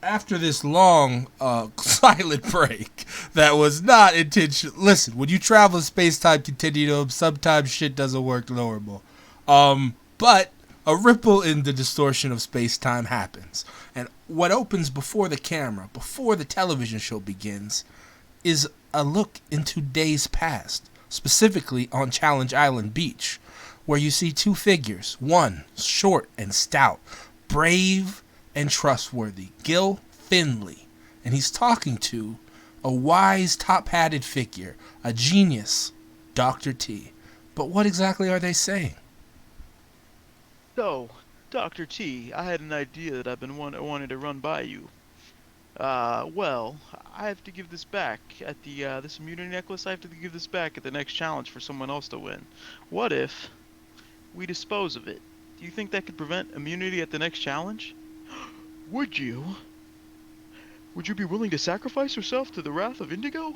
After this long silent break that was not intentional. Listen, when you travel in space-time continuum, sometimes shit doesn't work normal. But a ripple in the distortion of space-time happens. And what opens before the camera, before the television show begins, is a look into days past, specifically on Challenge Island Beach, where you see two figures, one short and stout, brave and trustworthy, Gil Finley, and he's talking to a wise, top-hatted figure, a genius, Dr. T. But what exactly are they saying? So, Dr. T, I had an idea that I've been wanting to run by you. Well, I have to give this back at the, this immunity necklace, I have to give this back at the next challenge for someone else to win. What if we dispose of it? Do you think that could prevent immunity at the next challenge? Would you? Would you be willing to sacrifice yourself to the wrath of Indigo?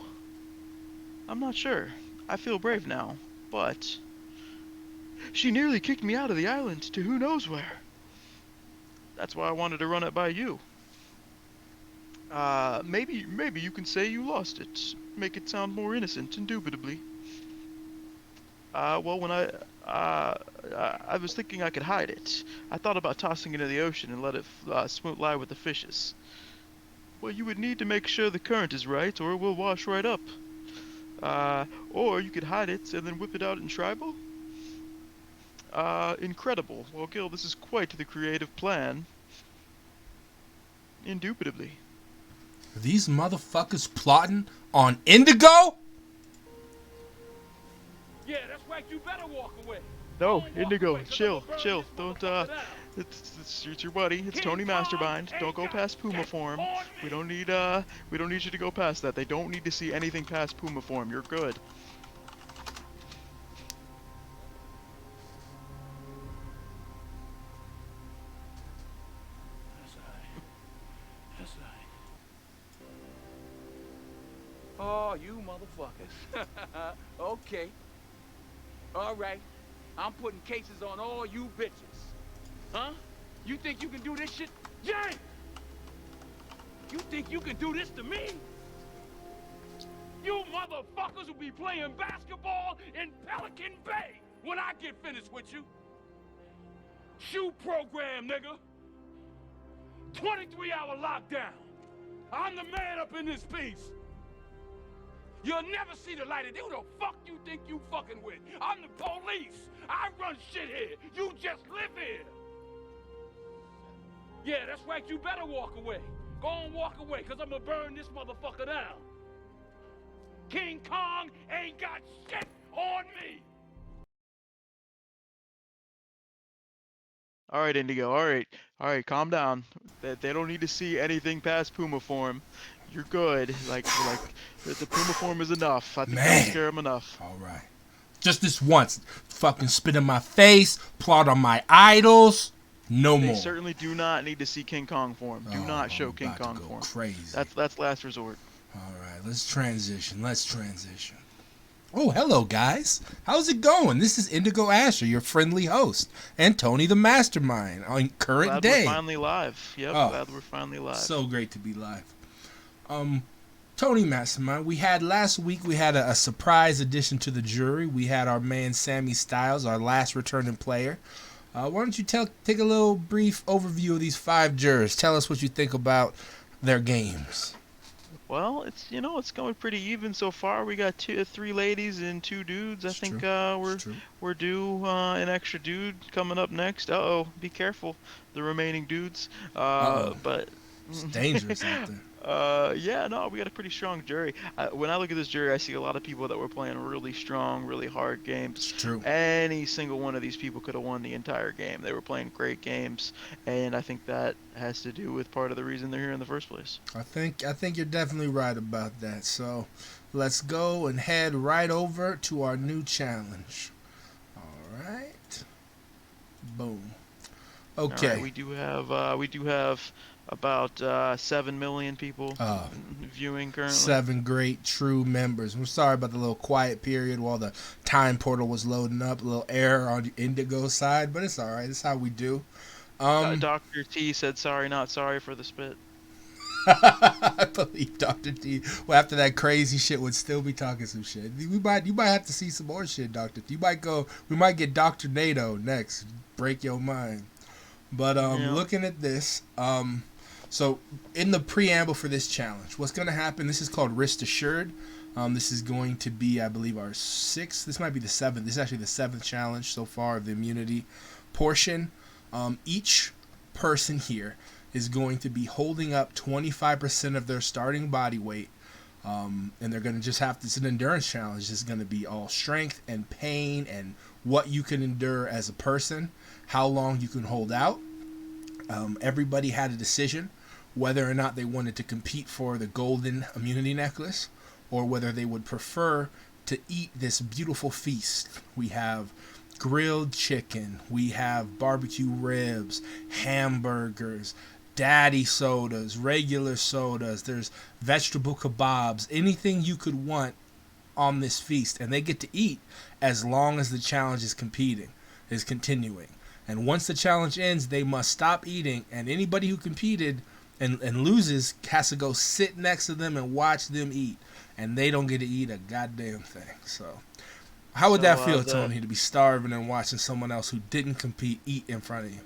I'm not sure. I feel brave now, but she nearly kicked me out of the island to who knows where. That's why I wanted to run it by you. Maybe you can say you lost it. Make it sound more innocent, indubitably. Well, I was thinking I could hide it. I thought about tossing it into the ocean and let it smoot lie with the fishes. Well, you would need to make sure the current is right, or it will wash right up. Or you could hide it and then whip it out in tribal. Incredible. Well, Gil, this is quite the creative plan. Indubitably. Are these motherfuckers plotting on Indigo? Yeah, that's right. You better walk away. No, Don't walk Indigo, away, 'cause chill, I'ma burn chill. this Don't, motherfucker down. it's your buddy. It's King Tony Kong Mastermind. ain't Don't go got past Puma shit form. on We me. we don't need you to go past that. They don't need to see anything past Puma form. You're good. That's alright. That's alright. Oh, you motherfuckers. Okay. All right. I'm putting cases on all you bitches. Huh? You think you can do this shit? Yank! You think you can do this to me? You motherfuckers will be playing basketball in Pelican Bay when I get finished with you. Shoe program, nigga. 23-hour lockdown. I'm the man up in this piece. You'll never see the light of day. Who the fuck you think you fucking with? I'm the police. I run shit here. You just live here. Yeah, that's right. You better walk away. Go on, walk away, because I'm going to burn this motherfucker down. King Kong ain't got shit on me. All right, Indigo. All right. Calm down. They don't need to see anything past Puma form. You're good. Like the Puma form is enough. I think Man. that'll scare him enough. All right. Just this once. Fucking spit in my face, plot on my idols. No They more. certainly do not need to see King Kong form. Do not show I'm King about to Kong go form. Crazy. That's last resort. All right, let's transition. Oh, hello, guys. How's it going? This is Indigo Asher, your friendly host, and Tony the Mastermind on current Glad day. we're finally live. Yep, Oh, glad we're finally live. So great to be live. Tony Mastermind, last week we had a surprise addition to the jury. We had our man Sammy Styles, our last returning player. Why don't you take a little brief overview of these 5 jurors? Tell us what you think about their games. Well, it's going pretty even so far. We got 3 ladies and 2 dudes. I It's think true. we're due an extra dude coming up next. Uh-oh, be careful, the remaining dudes. But It's dangerous out there. yeah, no, we got a pretty strong jury. When I look at this jury, I see a lot of people that were playing really strong, really hard games. It's true. Any single one of these people could have won the entire game. They were playing great games, and I think that has to do with part of the reason they're here in the first place. I think you're definitely right about that. So let's go and head right over to our new challenge. All right. Boom. Okay. All right, we do have about 7 million people viewing currently. 7 great true members. We're sorry about the little quiet period while the time portal was loading up. A little error on the Indigo side, but it's all right. It's how we do. Dr. T said sorry, not sorry for the spit. I believe Dr. T, well, after that crazy shit, would still be talking some shit. You might have to see some more shit, Dr. T. We might get Dr. NATO next. Break your mind. But Yeah. looking at this, so in the preamble for this challenge, what's going to happen, this is called Wrist Assured. This is going to be, I believe, our 6th. This might be the 7th. This is actually the 7th challenge so far of the immunity portion. Each person here is going to be holding up 25% of their starting body weight. And they're going to just have to, it's an endurance challenge. It's going to be all strength and pain and what you can endure as a person, how long you can hold out. Everybody had a decision whether or not they wanted to compete for the golden immunity necklace or whether they would prefer to eat this beautiful feast. We have grilled chicken, we have barbecue ribs, hamburgers, daddy sodas, regular sodas, there's vegetable kebabs, anything you could want on this feast, and they get to eat as long as the challenge is continuing. And once the challenge ends, they must stop eating, and anybody who competed and loses has to go sit next to them and watch them eat, and they don't get to eat a goddamn thing. So how would that feel, Tony, to be starving and watching someone else who didn't compete eat in front of you?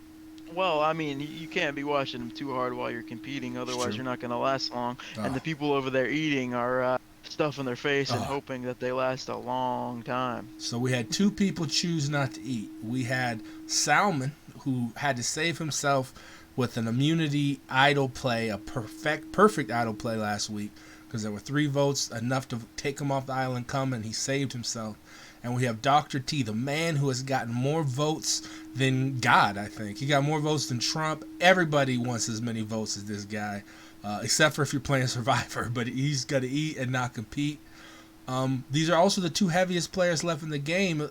Well, I mean, you can't be watching them too hard while you're competing, otherwise you're not going to last long. And the people over there eating are stuffing their face and hoping that they last a long time. So we had two people choose not to eat. We had Salmon, who had to save himself with an immunity idle play, a perfect idle play last week, because there were 3 votes, enough to take him off the island coming. He saved himself. And we have Dr. T, the man who has gotten more votes than God, I think. He got more votes than Trump. Everybody wants as many votes as this guy, except for if you're playing Survivor. But he's got to eat and not compete. These are also the 2 heaviest players left in the game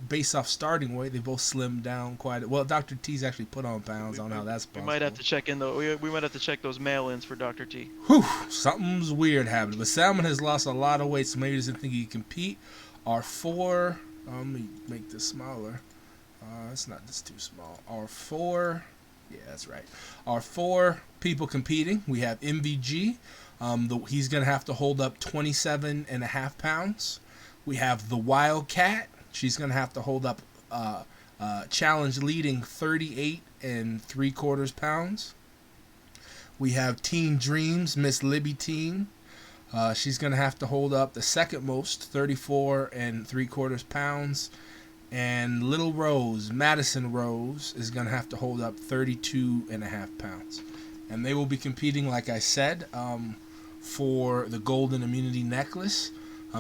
based off starting weight. They both slimmed down quite. Well, Dr. T's actually put on pounds. I don't know how that's possible. We might have to check in we might have to check those mail-ins for Dr. T. Whew, something's weird happening. But Salmon has lost a lot of weight, so maybe he doesn't think he can compete. Our 4, let me make this smaller. It's not just too small. Our 4, yeah, that's right. Our 4 people competing. We have MVG. He's going to have to hold up 27.5 pounds. We have the Wildcat. She's going to have to hold up challenge leading 38.75 pounds. We have Teen Dreams, Miss Libby Teen. She's going to have to hold up the second most, 34.75 pounds. And Little Rose, Madison Rose, is going to have to hold up 32.5 pounds. And they will be competing, like I said, for the Golden Immunity Necklace.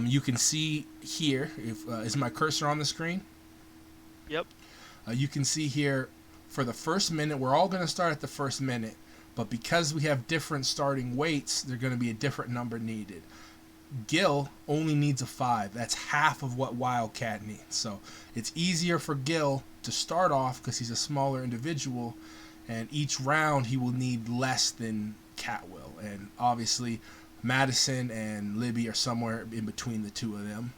You can see here, is my cursor on the screen? Yep. You can see here for the first minute, we're all going to start at the first minute. But because we have different starting weights, they're going to be a different number needed. Gil only needs a 5. That's half of what Wildcat needs. So it's easier for Gil to start off because he's a smaller individual. And each round he will need less than Cat will. And obviously Madison and Libby are somewhere in between the 2 of them.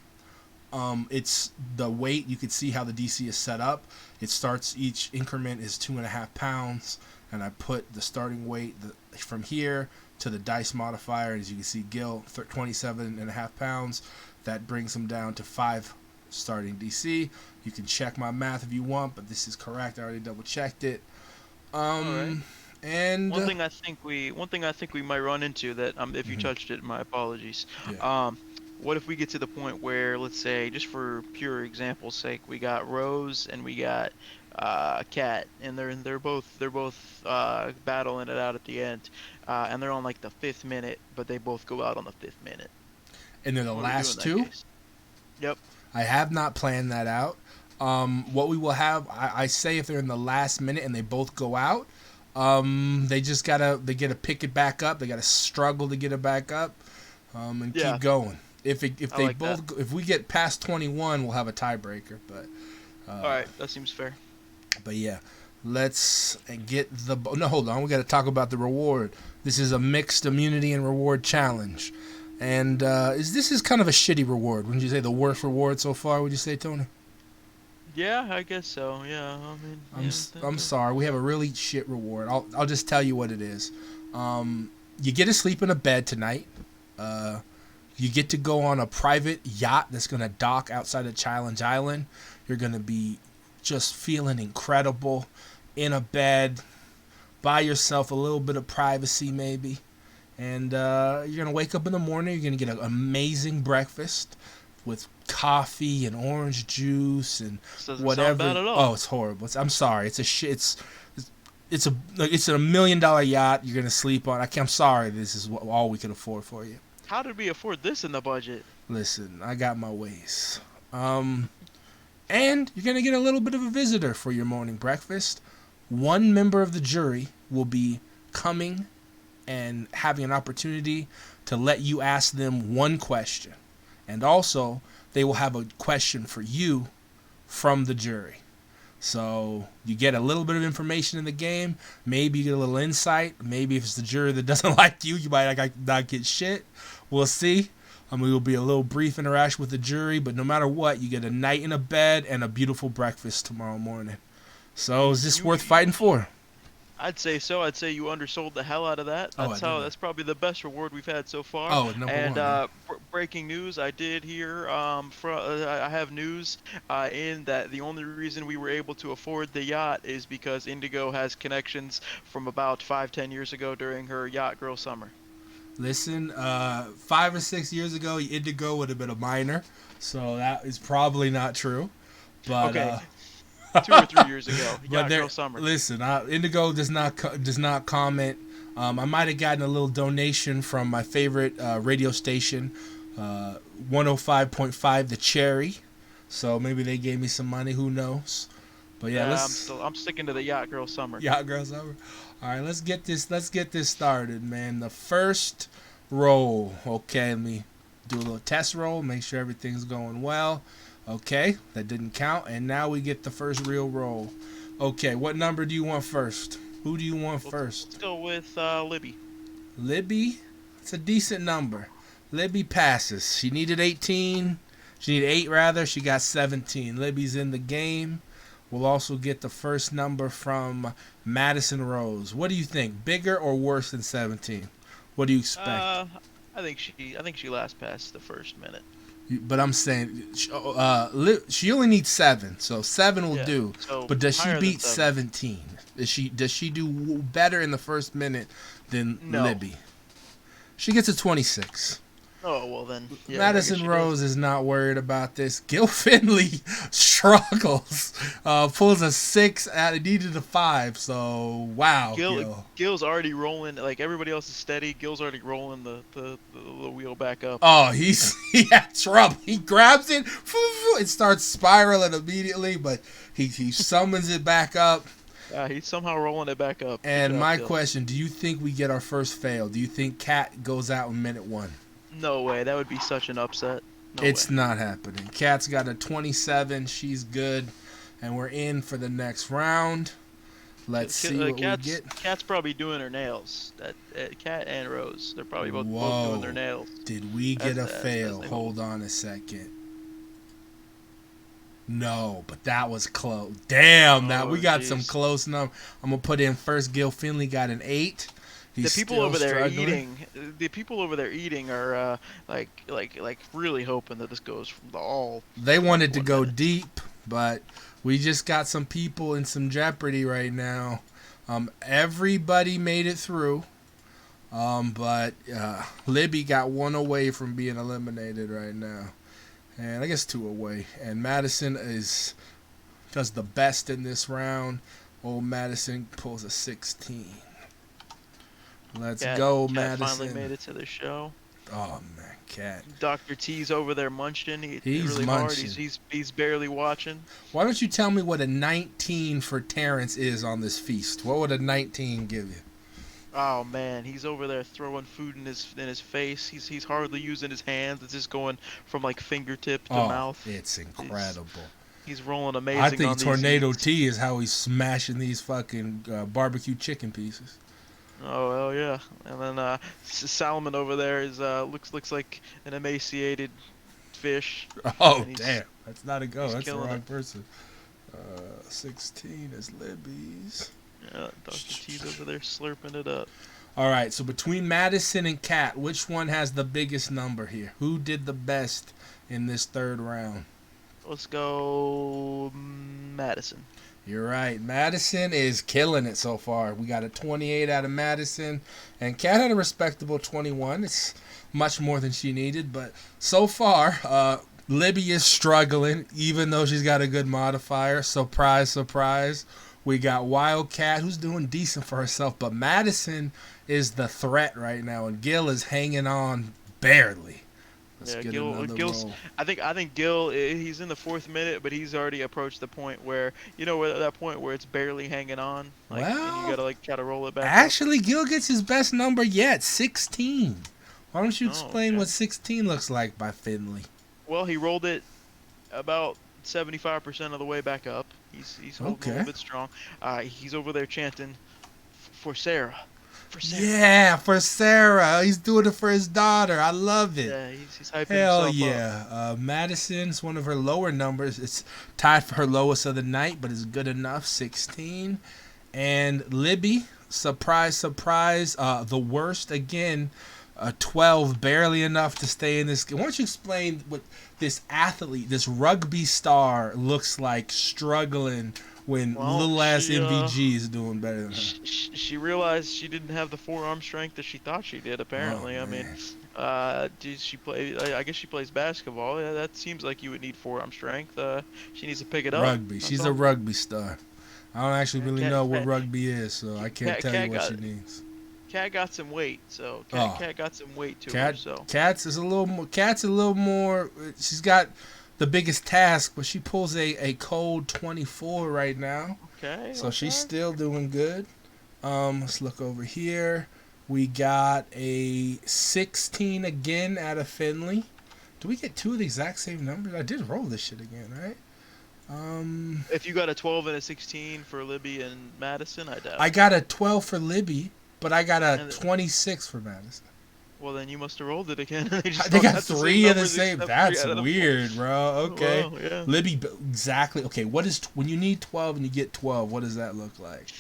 It's the weight. You can see how the DC is set up. It starts, each increment is 2.5 pounds. And I put the starting weight from here to the dice modifier. As you can see, Gil, 27.5 pounds. That brings him down to 5 starting DC. You can check my math if you want, but this is correct. I already double checked it. All right. And one thing I think we might run into that if you touched it, my apologies. Yeah. What if we get to the point where, let's say, just for pure example's sake, we got Rose and we got Cat, and they're both battling it out at the end, and they're on like the 5th minute, but they both go out on the 5th minute. And they're the last 2? Yep. I have not planned that out. What we will have, I say if they're in the last minute and they both go out, they gotta pick it back up. They gotta struggle to get it back up, and keep going. If we get past 21, we'll have a tiebreaker. But all right, that seems fair. But yeah, let's get no. Hold on, we got to talk about the reward. This is a mixed immunity and reward challenge, and this is kind of a shitty reward. Wouldn't you say the worst reward so far? Would you say, Tony? Yeah, I guess so. Yeah, I mean, I'm sorry. We have a really shit reward. I'll just tell you what it is. You get to sleep in a bed tonight. You get to go on a private yacht that's going to dock outside of Challenge Island. You're going to be just feeling incredible in a bed by yourself, a little bit of privacy maybe. And you're going to wake up in the morning. You're going to get an amazing breakfast with coffee and orange juice and whatever. Sound bad at all. Oh, it's horrible. I'm sorry. It's a $1 million yacht you're going to sleep on. I'm sorry. This is all we can afford for you. How did we afford this in the budget? Listen, I got my ways. And you're going to get a little bit of a visitor for your morning breakfast. One member of the jury will be coming and having an opportunity to let you ask them one question. And also, they will have a question for you from the jury. So you get a little bit of information in the game. Maybe you get a little insight. Maybe if it's the jury that doesn't like you might not get shit. We'll see. It will be a little brief interaction with the jury, but no matter what, you get a night in a bed and a beautiful breakfast tomorrow morning. So is this worth fighting for? I'd say so. I'd say you undersold the hell out of that. Oh, That's I did. that's probably the best reward we've had so far. Oh, number And one. Yeah. breaking news, I did hear I have news in that the only reason we were able to afford the yacht is because Indigo has connections from about 5-10 years ago during her Yacht Girl summer. Listen, 5 or 6 years ago, Indigo would have been a minor, so that is probably not true. But Okay, 2 or 3 years ago, Yacht there, Girl summer. listen, Indigo does not comment. I might have gotten a little donation from my favorite radio station, 105.5 The Cherry. So maybe they gave me some money. Who knows? But yeah, I'm sticking to the Yacht Girl summer. Yacht Girls over. All right, let's get this started, man. The first roll. Okay, let me do a little test roll. Make sure everything's going well. Okay, that didn't count. And now we get the first real roll. Okay, what number do you want first? Who do you want first? Let's go with Libby. Libby? It's a decent number. Libby passes. She needed 18. She needed 8 rather. She got 17. Libby's in the game. We'll also get the first number from Madison Rose. What do you think? Bigger or worse than 17? What do you expect? I think she last passed the first minute. But I'm saying she only needs 7, so 7 will do. So but does she higher beat than 7. 17? Does she do better in the first minute than No. Libby? She gets a 26. Oh well then. Yeah, Madison Rose is not worried about this. Gil Finley struggles. Pulls a 6 out. It needed a 5. So wow. Gil's already rolling. Like everybody else is steady. Gil's already rolling the wheel back up. Oh, he had trouble. He grabs it. It starts spiraling immediately, but he summons it back up. He's somehow rolling it back up. And my question: do you think we get our first fail? Do you think Kat goes out in minute 1? No way. That would be such an upset. No It's way. not happening. Kat's got a 27. She's good. And we're in for the next round. Let's see what we get. Kat's probably doing her nails. Kat and Rose. They're probably both doing their nails. Did we get a fail? Hold on a second. No, but that was close. Damn, now we got some close number. I'm going to put in first. Gil Finley got an 8. He's the people over there struggling. eating are like really hoping that this goes from the all. They wanted to go deep, but we just got some people in some jeopardy right now. Everybody made it through, but Libby got 1 away from being eliminated right now, and I guess 2 away. And Madison does the best in this round. Old Madison pulls a 16. Let's go, Madison. Finally made it to the show. Oh man, Kat. Dr. T's over there munching. He's really munching. Hard. He's barely watching. Why don't you tell me what a 19 for Terrence is on this feast? What would a 19 give you? Oh man, he's over there throwing food in his face. He's hardly using his hands. It's just going from like fingertip to mouth. It's incredible. He's rolling amazing. I think on Tornado these T is how he's smashing these fucking barbecue chicken pieces. Oh hell yeah! And then Salmon over there is looks like an emaciated fish. Oh damn, that's not a go. That's the wrong it. person. 16 is Libby's. Yeah, Dr. T's over there slurping it up. All right, so between Madison and Kat, which one has the biggest number here? Who did the best in this third round? Let's go Madison. You're right. Madison is killing it so far. We got a 28 out of Madison, and Kat had a respectable 21. It's much more than she needed, but so far, Libby is struggling, even though she's got a good modifier. Surprise, surprise. We got Wildcat, who's doing decent for herself, but Madison is the threat right now, and Gil is hanging on barely. Let's get another roll. I think Gil, he's in the 4th minute, but he's already approached the point where, that point where it's barely hanging on. Like, and you gotta try to roll it back. Actually, Gil gets his best number yet, 16. Why don't you explain what 16 looks like by Finley? Well, he rolled it about 75% of the way back up. He's holding a little bit strong. He's over there chanting for Sarah. Yeah, for Sarah. He's doing it for his daughter. I love it. Yeah, he's hyping Hell himself yeah. up. Madison's one of her lower numbers. It's tied for her lowest of the night, but it's good enough, 16. And Libby, Surprise, surprise. The worst again. 12, barely enough to stay in this game. Why don't you explain what this athlete, this rugby star, looks like struggling when little ass MVG is doing better than her? She realized she didn't have the forearm strength that she thought she did. Apparently, I mean, did she play? I guess she plays basketball. Yeah, that seems like you would need forearm strength. She needs to pick it up. Rugby. She's a rugby star. I don't actually really know what rugby is, so I can't tell you what she needs. Cat got some weight, so Cat got some weight to her. So Cat's a little more. She's got the biggest task, but she pulls a cold 24 right now. Okay. So she's still doing good. Let's look over here. We got a 16 again out of Finley. Do we get two of the exact same numbers? I did roll this shit again, right? If you got a 12 and a 16 for Libby and Madison, I doubt. I got a 12 for Libby, but I got a 26 for Madison. Well, then you must have rolled it again. They got three of the same. That's weird, bro. Okay. Well, yeah. Libby, exactly. Okay, what is when you need 12 and you get 12? What does that look like?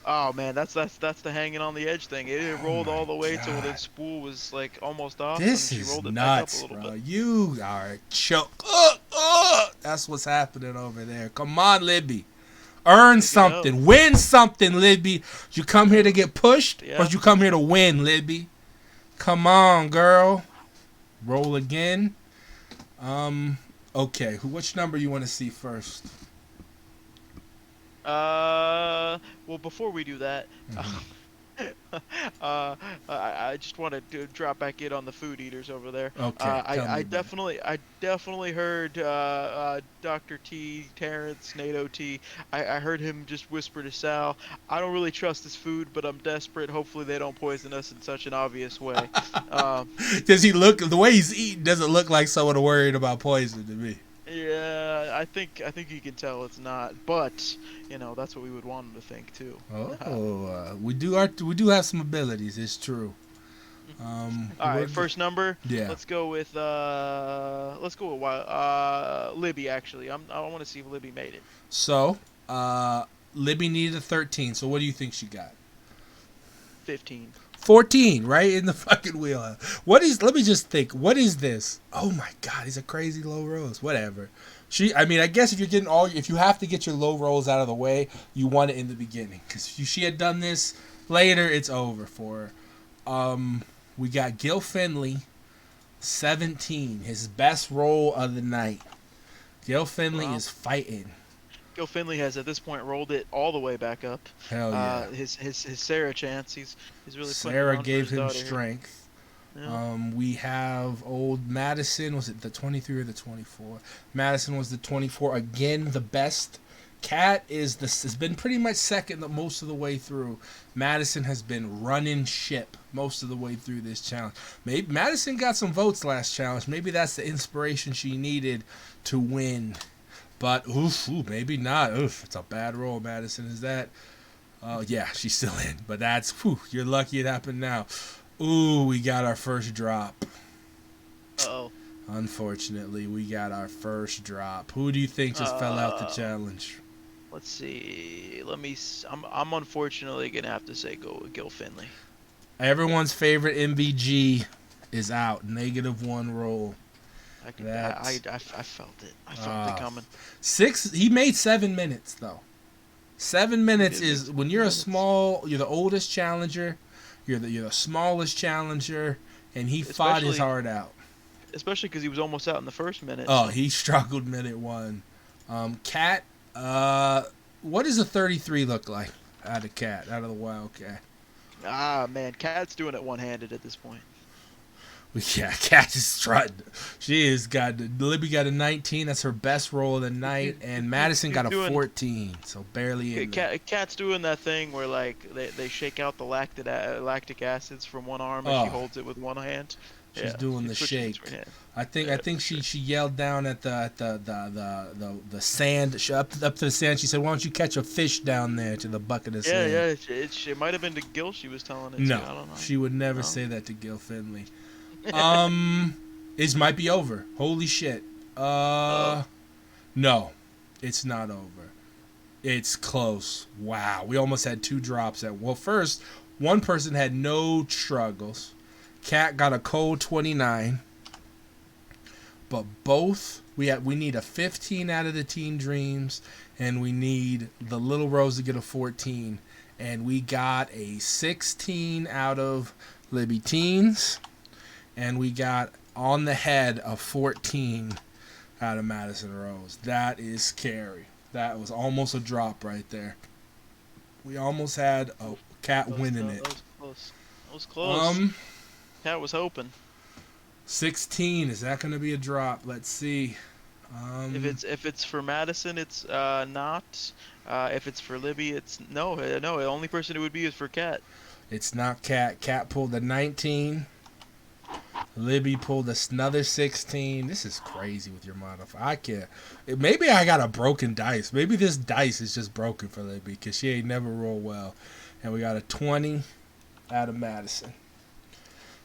Oh man, that's the hanging on the edge thing. It rolled all the way till the spool was like almost off. This and she is rolled it nuts, back up a little bro. bit. You are choke. That's what's happening over there. Come on, Libby. Earn something. Win something, Libby. You come here to get pushed, or you come here to win, Libby? Come on, girl. Roll again. Okay. Which number you want to see first? Well, before we do that, I just wanted to drop back in on the food eaters over there. Okay. I definitely heard Dr. T, Terrence, NATO T. I heard him just whisper to Sal, "I don't really trust this food, but I'm desperate. Hopefully they don't poison us in such an obvious way." Does he look? The way he's eating doesn't look like someone worried about poison to me. Yeah, I think you can tell it's not, but you know that's what we would want him to think too. We do have some abilities. It's true. All right, first number. Yeah. Let's go with Libby. Actually, I want to see if Libby made it. So, Libby needed a 13. So what do you think she got? 15. 14, right in the fucking wheel. Let me just think. What is this? Oh my God, he's a crazy low rolls. Whatever. I guess if you have to get your low rolls out of the way, you want it in the beginning. Because if she had done this later, it's over for her. We got Gil Finley, 17, his best roll of the night. Gil Finley is fighting. Gil Finley has at this point rolled it all the way back up. Hell yeah. His Sarah chance. He's really. Sarah gave him strength. Yeah. We have old Madison. Was it the 23 or the 24? Madison was the 24. Again, the best. Cat has been pretty much second most of the way through. Madison has been running ship most of the way through this challenge. Maybe Madison got some votes last challenge. Maybe that's the inspiration she needed to win. But maybe not. It's a bad roll, Madison. Is that? Yeah, she's still in. But that's you're lucky it happened now. We got our first drop. Uh-oh. Unfortunately, we got our first drop. Who do you think just fell out the challenge? Let's see. I'm unfortunately gonna have to say go with Gil Finley. Everyone's favorite MVG is out. -1 roll. I felt it. I felt it coming. He made 7 minutes though. 7 minutes is when you're you're the oldest challenger, you're the smallest challenger, and he fought his heart out. Especially because he was almost out in the first minute. Oh, he struggled minute 1. Cat, what does a 33 look like out of the Wildcat? Man, Cat's doing it one-handed at this point. Yeah, Cat is strutting. Libby got a 19. That's her best roll of the night, and Madison got a 14. So barely in. Cat's doing that thing where like they shake out the lactic acids from one arm and she holds it with one hand. She's doing the shake. I think she yelled down at the sand up to the sand. She said, "Why don't you catch a fish down there to the bucket of sand?" Yeah. It might have been to Gil she was telling it. No, to. I don't know. She would never say that to Gil Finley. It might be over. Holy shit. No, it's not over. It's close. Wow. We almost had 2 drops at. Well, first, one person had no struggles. Cat got a cold 29. But both we need a 15 out of the Teen Dreams, and we need the Little Rose to get a 14. And we got a 16 out of Libby Teens, and we got on the head a 14 out of Madison Rose. That is scary. That was almost a drop right there. We almost had a Cat winning it. That was close. Cat was hoping. 16, is that going to be a drop? Let's see. If it's for Madison, it's not. If it's for Libby, it's no. The only person it would be is for Cat. It's not Cat. Cat pulled a 19. Libby pulled another 16. This is crazy with your modifier. I can't. Maybe I got a broken dice. Maybe this dice is just broken for Libby because she ain't never rolled well. And we got a 20 out of Madison.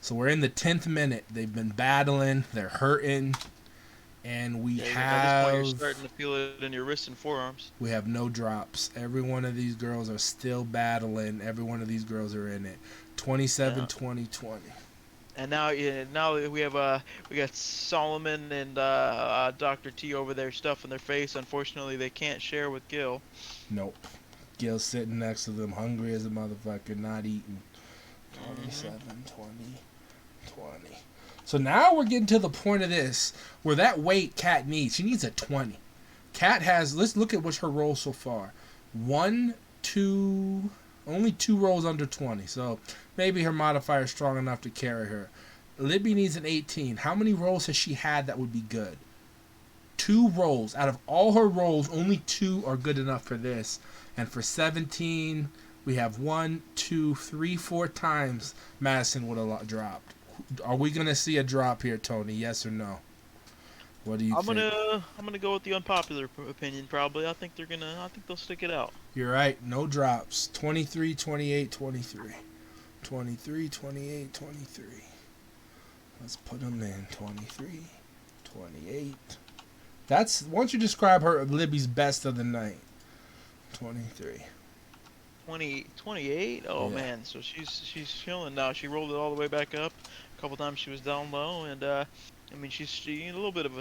So we're in the 10th minute. They've been battling. They're hurting. And we have... At this point, you're starting to feel it in your wrists and forearms. We have no drops. Every one of these girls are still battling. Every one of these girls are in it. 27, 20, 20. And now we got Solomon and Dr. T over there stuffing their face. Unfortunately, they can't share with Gil. Nope. Gil's sitting next to them, hungry as a motherfucker, not eating. 27, 20, 20. So now we're getting to the point of this where that weight Cat needs. She needs a 20. Cat has, let's look at what's her rolls so far. 1, 2, only 2 rolls under 20. So maybe her modifier is strong enough to carry her. Libby needs an 18. How many rolls has she had that would be good? 2 rolls. Out of all her rolls, only 2 are good enough for this. And for 17, we have 1, 2, 3, 4 times Madison would have dropped. Are we gonna see a drop here, Tony? Yes or no? What do you think? I'm gonna go with the unpopular opinion. Probably. I think they'll stick it out. You're right. No drops. 23, 28, 23. 23, 28, 23. Let's put them in. 23, 28. That's, once you describe her, Libby's best of the night. 23. 28. Oh Yeah. man, so she's chilling now. She rolled it all the way back up. A couple times she was down low, and I mean she's a little bit of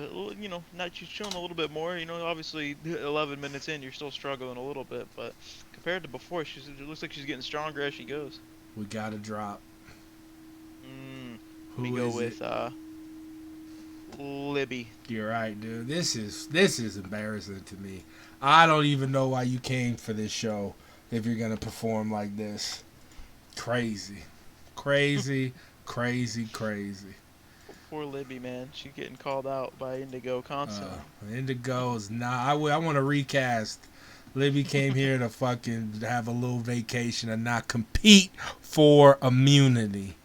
she's chilling a little bit more. Obviously 11 minutes in, you're still struggling a little bit, but compared to before, it looks like she's getting stronger as she goes. We got to drop. Let me go with Libby. You're right, dude. This is embarrassing to me. I don't even know why you came for this show if you're gonna perform like this. Crazy. Crazy. Poor Libby, man. She's getting called out by Indigo constantly. Indigo is not. I want to recast. Libby came here to fucking have a little vacation and not compete for immunity.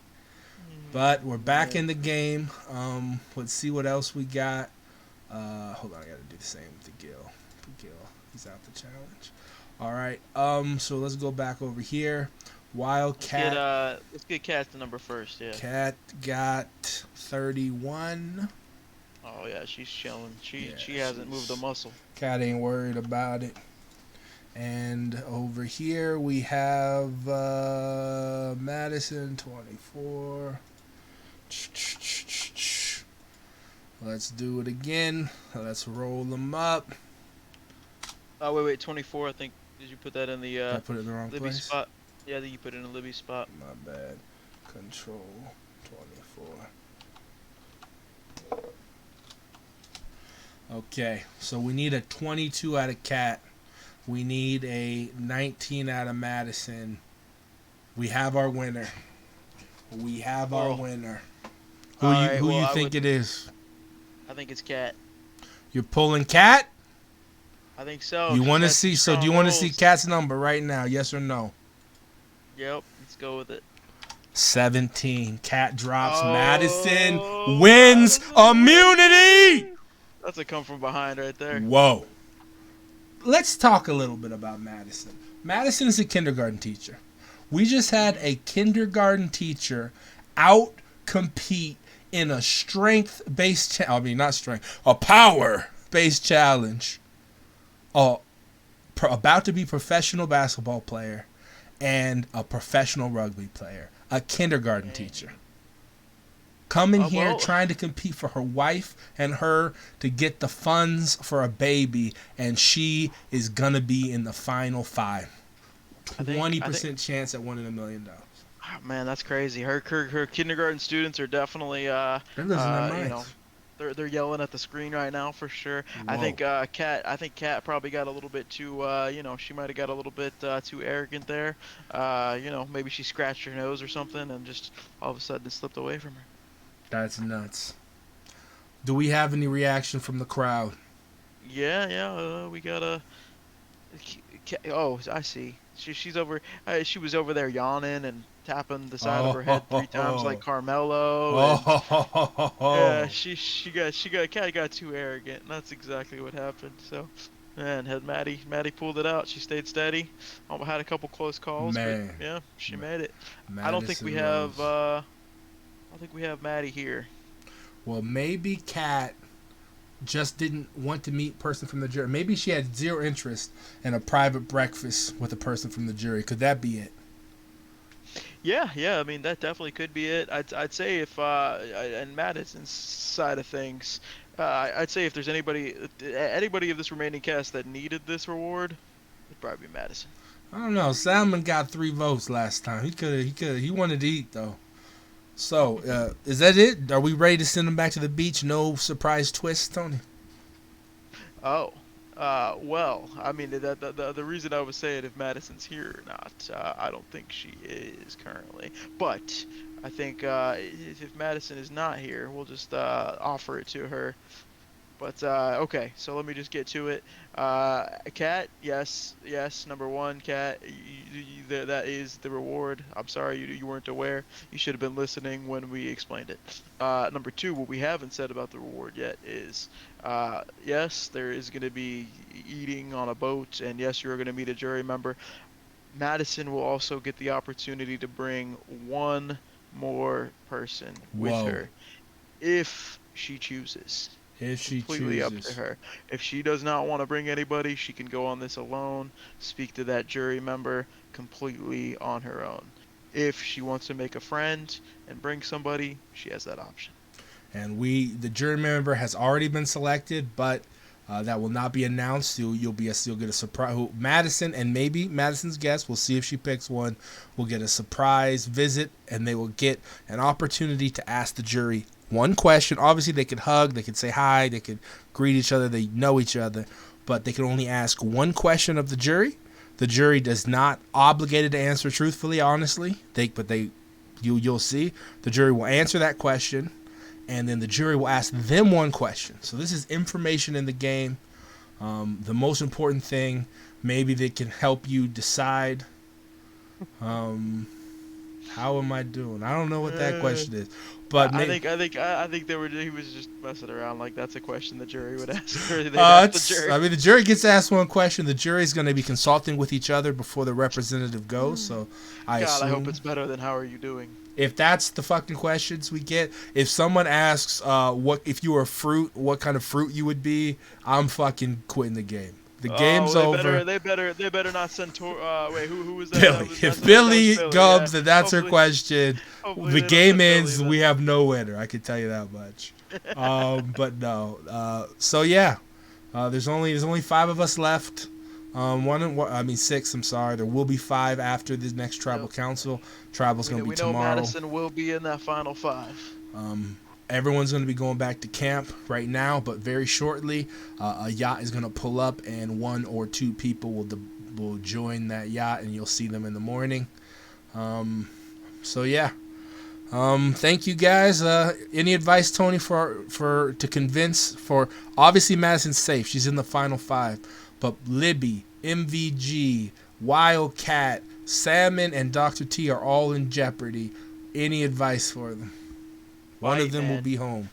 But we're back in the game. Let's see what else we got. Hold on, I gotta do the same with the Gil. He's out the challenge. All right. So let's go back over here. Wildcat. Let's get Cat's the number first. Yeah. Cat got 31. Oh yeah, she's chilling. She hasn't moved a muscle. Cat ain't worried about it. And over here we have Madison 24. Let's do it again. Let's roll them up. Oh wait, 24. I think. Did you put that in the I put it in the wrong Libby place? spot? Yeah, I think you put it in the Libby spot. My bad. Control 24. Okay, so we need a 22 out of Cat. We need a 19 out of Madison. We have our winner. Who do you think it is? I think it's Cat. You're pulling Cat? I think so. You want to see? So do you want to see Cat's number right now? Yes or no? Yep. Let's go with it. 17. Cat drops. Madison wins immunity. That's a come from behind right there. Whoa. Let's talk a little bit about Madison. Madison is a kindergarten teacher. We just had a kindergarten teacher out compete in a a power-based challenge. A about to be professional basketball player and a professional rugby player, a kindergarten teacher. Coming here trying to compete for her wife and her to get the funds for a baby, and she is going to be in the final 5. 20% chance at winning $1 million. Oh, man, that's crazy. Her kindergarten students are definitely you know, they're yelling at the screen right now for sure. Whoa. I think Kat probably got a little bit too you know, she might have got a little bit too arrogant there. You know, maybe she scratched her nose or something and just all of a sudden it slipped away from her. That's nuts. Do we have any reaction from the crowd? Yeah, we got a. Oh, I see. She's over. She was over there yawning and tapping the side of her head 3 times like Carmelo. Yeah, Kat got too arrogant. And that's exactly what happened. So, man, had Maddie pulled it out. She stayed steady. Had a couple close calls. Man. But yeah, she made it. Madison I don't think we have. I think we have Maddie here. Well, maybe Kat just didn't want to meet person from the jury. Maybe she had zero interest in a private breakfast with a person from the jury. Could that be it? Yeah. I mean, that definitely could be it. I'd say if and Madison's side of things, I'd say if there's anybody of this remaining cast that needed this reward, it'd probably be Madison. I don't know. Salmon got 3 votes last time. He wanted to eat though. So, is that it? Are we ready to send him back to the beach? No surprise twist, Tony? Oh, well, I mean, the reason I was saying if Madison's here or not, I don't think she is currently. But I think if Madison is not here, we'll just offer it to her. But, okay, so let me just get to it. Kat, yes, number 1, Kat, that is the reward. I'm sorry you weren't aware. You should have been listening when we explained it. Number 2, what we haven't said about the reward yet is, yes, there is going to be eating on a boat, and yes, you're going to meet a jury member. Madison will also get the opportunity to bring 1 more person with her, if she chooses. If she completely chooses. up to her. If she does not want to bring anybody, she can go on this alone, speak to that jury member completely on her own. If she wants to make a friend and bring somebody, she has that option. And the jury member has already been selected, but that will not be announced. You'll get a surprise. Madison and maybe Madison's guest. We'll see if she picks one. Will get a surprise visit, and they will get an opportunity to ask the jury 1 question. Obviously, they could hug, they could say hi, they could greet each other, they know each other, but they can only ask 1 question of the jury. The jury does not obligated to answer truthfully, honestly. You'll see. The jury will answer that question, and then the jury will ask them 1 question. So this is information in the game. The most important thing, maybe they can help you decide. How am I doing? I don't know what that question is. But I think he was just messing around. Like, that's a question the jury would ask. The jury gets asked 1 question. The jury is going to be consulting with each other before the representative goes. So I hope it's better than how are you doing. If that's the fucking questions we get, if someone asks what if you were a fruit, what kind of fruit you would be, I'm fucking quitting the game. The game's over. They better not send wait, who was that? Billy. If Billy comes and that's her question, the game ends. We have no winner. I can tell you that much. But no. So yeah, there's only 5 of us left. 6. I'm sorry. There will be 5 after the next tribal council. Tribal's going to be tomorrow. We know Madison will be in that final 5. Everyone's going to be going back to camp right now, but very shortly, a yacht is going to pull up, and 1 or 2 people will join that yacht, and you'll see them in the morning. So yeah, thank you guys. Any advice, Tony, to convince? For obviously Madison's safe; she's in the final 5, but Libby, MVG, Wildcat, Salmon, and Dr. T are all in jeopardy. Any advice for them? One of them will be home.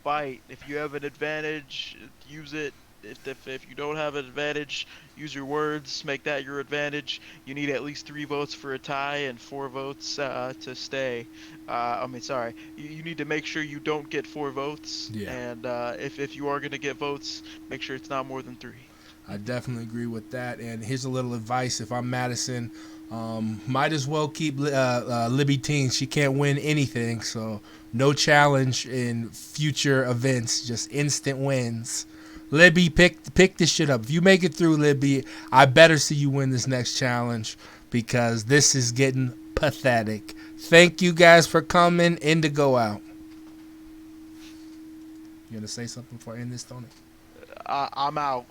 Fight. If you have an advantage, use it. If you don't have an advantage, use your words. Make that your advantage. You need at least 3 votes for a tie and 4 votes to stay. You need to make sure you don't get 4 votes. Yeah. And if you are going to get votes, make sure it's not more than 3. I definitely agree with that. And here's a little advice: if I'm Madison, might as well keep Libby Teen. She can't win anything, so no challenge in future events, just instant wins. Libby, pick this shit up. If you make it through, Libby, I better see you win this next challenge because this is getting pathetic. Thank you guys for coming. Indigo out. You gonna say something before I end this, Tony? I'm out.